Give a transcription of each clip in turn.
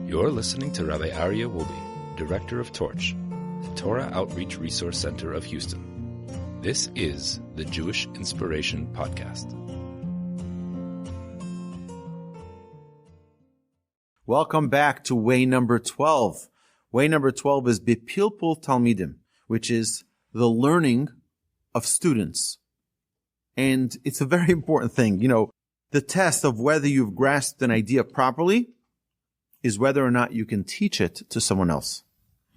You're listening to Rabbi Aryeh Wolbe, Director of Torch, the Torah Outreach Resource Center of Houston. This is the Jewish Inspiration Podcast. Welcome back to way number 12. Way number 12 is B'Pilpul Talmidim, which is the learning of students. And it's a very important thing. You know, the test of whether you've grasped an idea properly is whether or not you can teach it to someone else.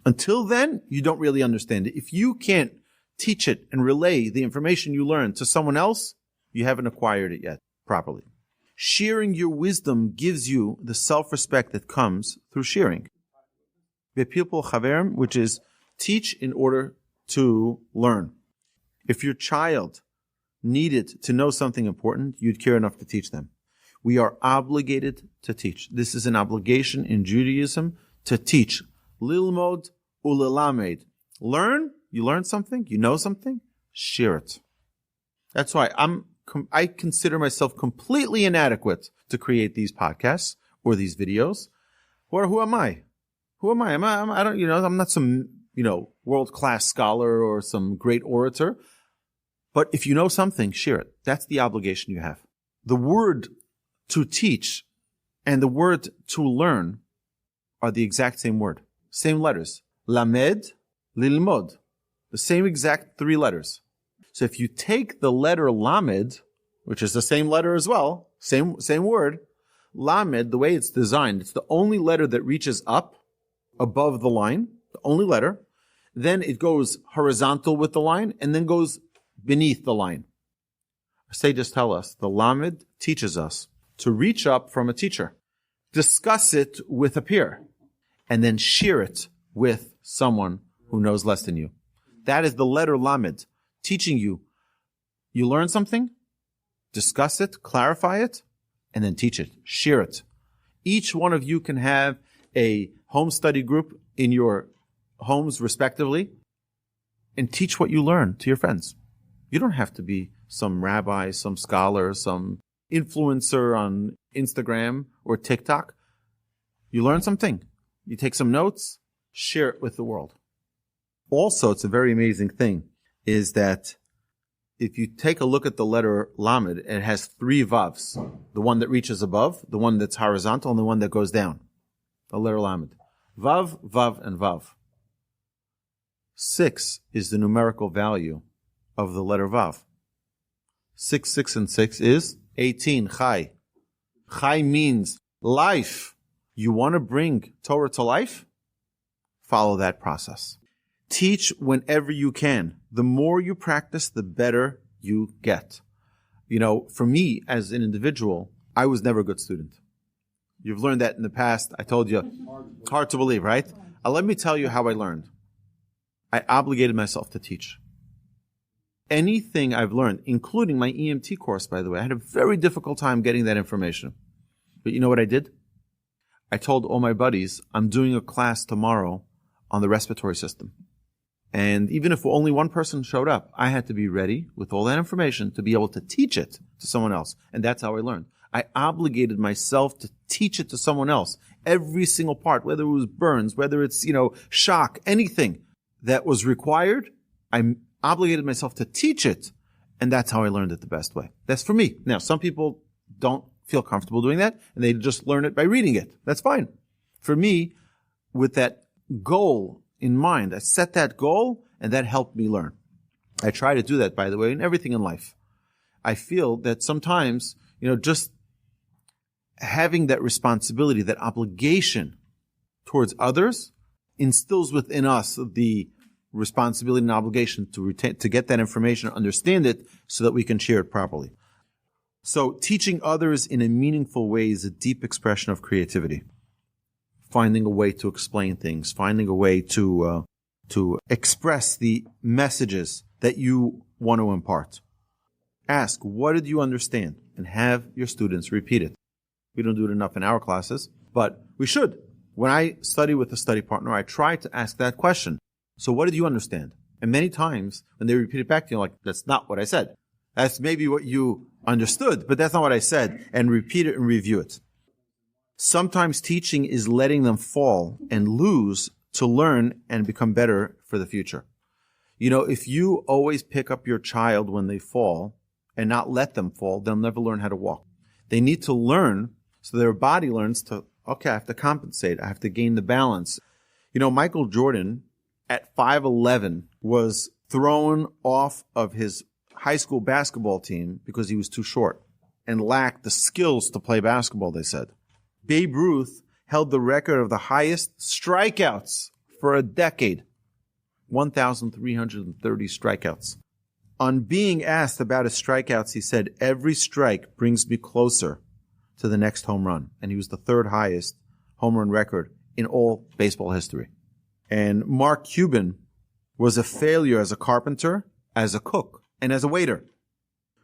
Until then, you don't really understand it. If you can't teach it and relay the information you learned to someone else, you haven't acquired it yet properly. Sharing your wisdom gives you the self-respect that comes through sharing. B'Pilpul Chaverim, which is teach in order to learn. If your child needed to know something important, you'd care enough to teach them. We are obligated to teach. This is an obligation in Judaism to teach. Lilmod ulelamed. Learn, you learn something, you know something, share it. That's why I consider myself completely inadequate to create these podcasts or these videos. Or who am I? Who am I? I'm not some, world-class scholar or some great orator. But if you know something, share it. That's the obligation you have. The word to teach and the word to learn are the exact same word. Same letters. Lamed, lilmod. The same exact three letters. So if you take the letter lamed, which is the same letter as well, same word, lamed, the way it's designed, it's the only letter that reaches up above the line, the only letter. Then it goes horizontal with the line and then goes beneath the line. Sages tell us the lamed teaches us to reach up from a teacher, discuss it with a peer, and then share it with someone who knows less than you. That is the letter lamed, teaching you. You learn something, discuss it, clarify it, and then teach it, share it. Each one of you can have a home study group in your homes respectively and teach what you learn to your friends. You don't have to be some rabbi, some scholar, some influencer on Instagram or TikTok. You learn something. You take some notes, share it with the world. Also, it's a very amazing thing is that if you take a look at the letter Lamed, it has three vavs. The one that reaches above, the one that's horizontal, and the one that goes down. The letter Lamed. Vav, Vav, and Vav. 6 is the numerical value of the letter Vav. 6, 6, and 6 is 18, Chai. Chai means life. You want to bring Torah to life? Follow that process. Teach whenever you can. The more you practice, the better you get. For me, as an individual, I was never a good student. You've learned that in the past. I told you, hard to believe, right? Let me tell you how I learned. I obligated myself to teach. Anything I've learned, including my EMT course, by the way, I had a very difficult time getting that information. But you know what I did? I told all my buddies, I'm doing a class tomorrow on the respiratory system. And even if only one person showed up, I had to be ready with all that information to be able to teach it to someone else. And that's how I learned. I obligated myself to teach it to someone else. Every single part, whether it was burns, whether it's, shock, anything that was required, I obligated myself to teach it. And that's how I learned it the best way. That's for me. Now, some people don't feel comfortable doing that and they just learn it by reading it. That's fine. For me, with that goal in mind, I set that goal and that helped me learn. I try to do that, by the way, in everything in life. I feel that sometimes, just having that responsibility, that obligation towards others instills within us the responsibility and obligation to get that information, understand it, so that we can share it properly. So teaching others in a meaningful way is a deep expression of creativity. Finding a way to explain things, finding a way to express the messages that you want to impart. Ask, what did you understand? And have your students repeat it. We don't do it enough in our classes, but we should. When I study with a study partner, I try to ask that question. So what did you understand? And many times when they repeat it back to you, like, that's not what I said. That's maybe what you understood, but that's not what I said. And repeat it and review it. Sometimes teaching is letting them fall and lose to learn and become better for the future. If you always pick up your child when they fall and not let them fall, they'll never learn how to walk. They need to learn so their body learns to, okay, I have to compensate. I have to gain the balance. Michael Jordan at 5'11" was thrown off of his high school basketball team because he was too short and lacked the skills to play basketball, they said. Babe Ruth held the record of the highest strikeouts for a decade, 1,330 strikeouts. On being asked about his strikeouts, he said, every strike brings me closer to the next home run. And he was the third highest home run record in all baseball history. And Mark Cuban was a failure as a carpenter, as a cook, and as a waiter,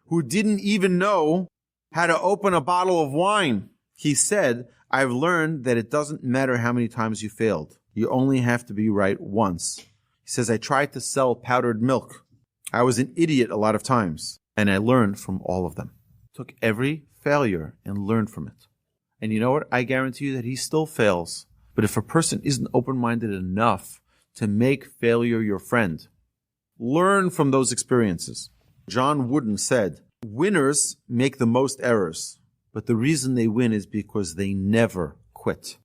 who didn't even know how to open a bottle of wine. He said, I've learned that it doesn't matter how many times you failed. You only have to be right once. He says, I tried to sell powdered milk. I was an idiot a lot of times, and I learned from all of them. Took every failure and learned from it. And you know what? I guarantee you that he still fails. But if a person isn't open-minded enough to make failure your friend, learn from those experiences. John Wooden said, winners make the most errors, but the reason they win is because they never quit.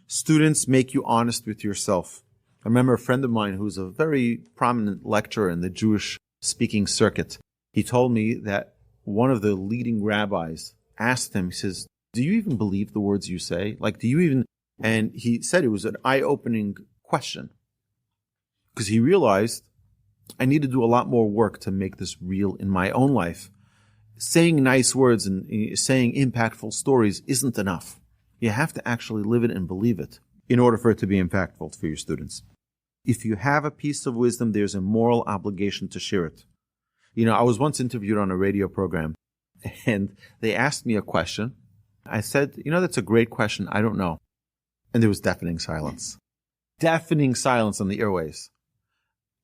Students make you honest with yourself. I remember a friend of mine who's a very prominent lecturer in the Jewish speaking circuit. He told me that one of the leading rabbis asked him, he says, do you even believe the words you say? Do you even? And he said it was an eye-opening question because he realized I need to do a lot more work to make this real in my own life. Saying nice words and saying impactful stories isn't enough. You have to actually live it and believe it in order for it to be impactful for your students. If you have a piece of wisdom, there's a moral obligation to share it. I was once interviewed on a radio program, and they asked me a question. I said, that's a great question. I don't know. And there was deafening silence. Deafening silence on the airwaves.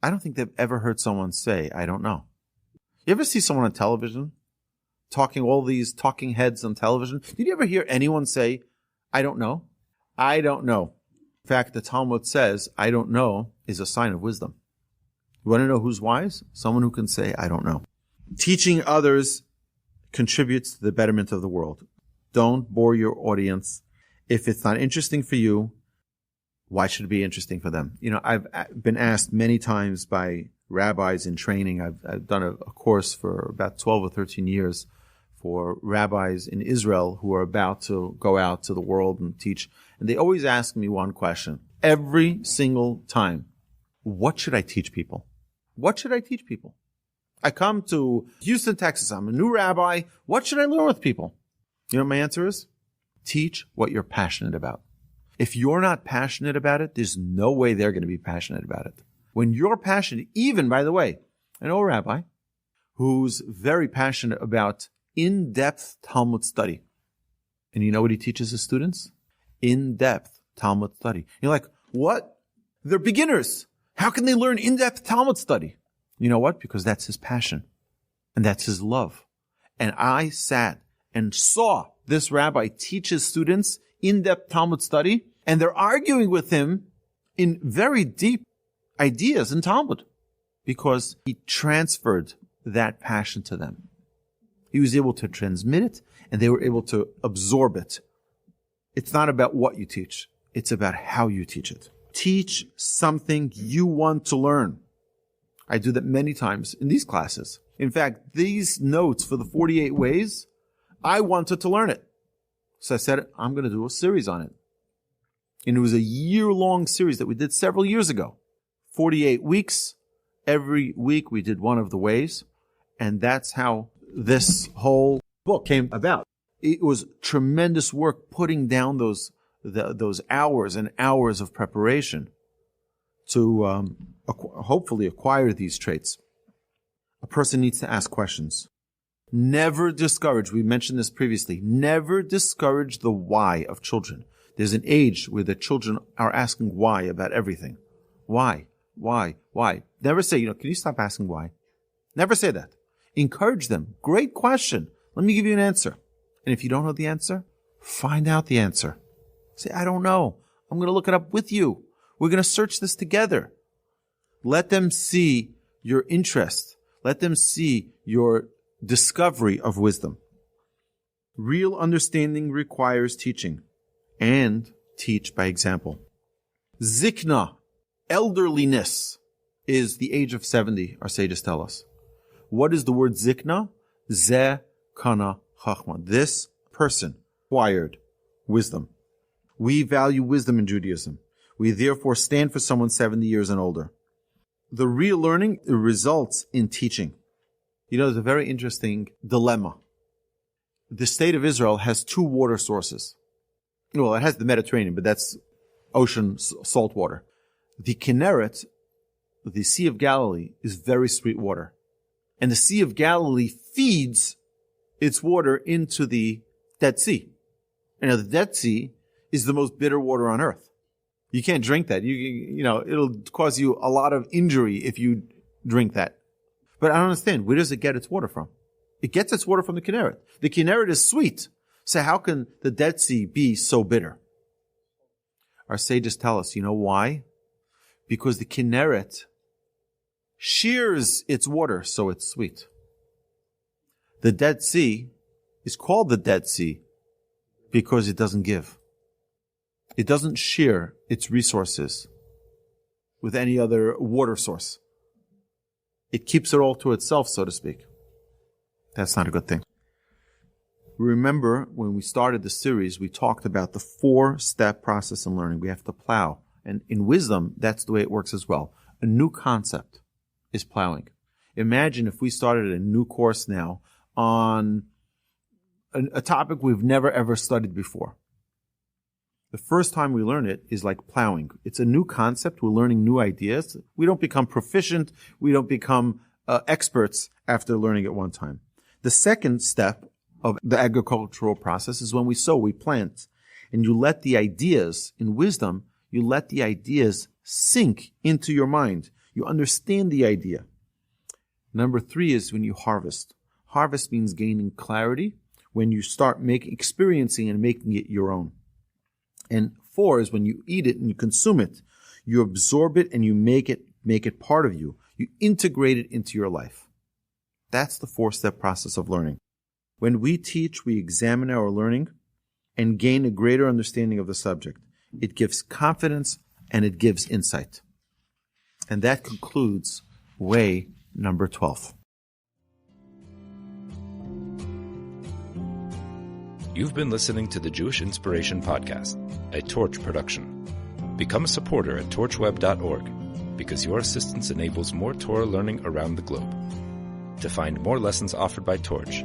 I don't think they've ever heard someone say, I don't know. You ever see someone on television talking, all these talking heads on television? Did you ever hear anyone say, I don't know? I don't know. In fact, the Talmud says, I don't know is a sign of wisdom. You want to know who's wise? Someone who can say, I don't know. Teaching others contributes to the betterment of the world. Don't bore your audience. If it's not interesting for you, why should it be interesting for them? I've been asked many times by rabbis in training. I've done a course for about 12 or 13 years for rabbis in Israel who are about to go out to the world and teach. And they always ask me one question every single time. What should I teach people? What should I teach people? I come to Houston, Texas. I'm a new rabbi. What should I learn with people? You know what my answer is? Teach what you're passionate about. If you're not passionate about it, there's no way they're going to be passionate about it. When you're passionate, even, by the way, I know a rabbi who's very passionate about in-depth Talmud study. And you know what he teaches his students? In-depth Talmud study. You're like, what? They're beginners. How can they learn in-depth Talmud study? You know what? Because that's his passion. And that's his love. And I sat and saw this rabbi teach his students in-depth Talmud study, and they're arguing with him in very deep ideas in Talmud because he transferred that passion to them. He was able to transmit it, and they were able to absorb it. It's not about what you teach. It's about how you teach it. Teach something you want to learn. I do that many times in these classes. In fact, these notes for the 48 ways, I wanted to learn it. So I said, I'm going to do a series on it. And it was a year-long series that we did several years ago. 48 weeks. Every week we did one of the ways. And that's how this whole book came about. It was tremendous work putting down those hours and hours of preparation to hopefully acquire these traits. A person needs to ask questions. Never discourage, we mentioned this previously, never discourage the why of children. There's an age where the children are asking why about everything. Why? Never say, can you stop asking why? Never say that. Encourage them. Great question. Let me give you an answer. And if you don't know the answer, Find out the answer. Say, I don't know. I'm going to look it up with you. We're going to search this together. Let them see your interest. Let them see your discovery of wisdom. Real understanding requires teaching, and teach by example. Zikna, elderliness, is the age of 70, our sages tell us. What is the word zikna? Ze kana chachma. This person acquired wisdom. We value wisdom in Judaism. We therefore stand for someone 70 years and older. The real learning results in teaching. You know, there's a very interesting dilemma. The state of Israel has two water sources. Well, it has the Mediterranean, but that's ocean salt water. The Kinneret, the Sea of Galilee, is very sweet water. And the Sea of Galilee feeds its water into the Dead Sea. And now the Dead Sea is the most bitter water on earth. You can't drink that. You know, it'll cause you a lot of injury if you drink that. But I don't understand. Where does it get its water from? It gets its water from the Kinneret. The Kinneret is sweet. So how can the Dead Sea be so bitter? Our sages tell us, you know why? Because the Kinneret shears its water so it's sweet. The Dead Sea is called the Dead Sea because it doesn't give. It doesn't share its resources with any other water source. It keeps it all to itself, so to speak. That's not a good thing. Remember, when we started the series, we talked about the 4-step process in learning. We have to plow. And in wisdom, that's the way it works as well. A new concept is plowing. Imagine if we started a new course now on a topic we've never ever studied before. The first time we learn it is like plowing. It's a new concept. We're learning new ideas. We don't become proficient. We don't become experts after learning it one time. The second step of the agricultural process is when we sow, we plant. And you let the ideas, in wisdom, you let the ideas sink into your mind. You understand the idea. Number 3 is when you harvest. Harvest means gaining clarity when you start experiencing and making it your own. And 4 is when you eat it and you consume it. You absorb it and you make it part of you. You integrate it into your life. That's the 4-step process of learning. When we teach, we examine our learning and gain a greater understanding of the subject. It gives confidence and it gives insight. And that concludes way number 12. You've been listening to the Jewish Inspiration Podcast, a Torch production. Become a supporter at torchweb.org because your assistance enables more Torah learning around the globe. To find more lessons offered by Torch,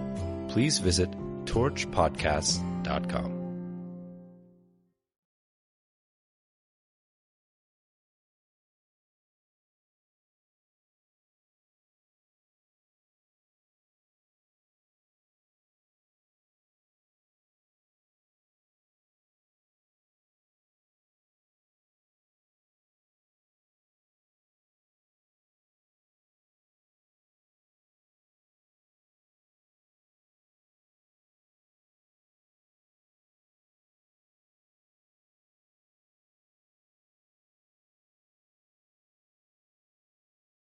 please visit torchpodcasts.com.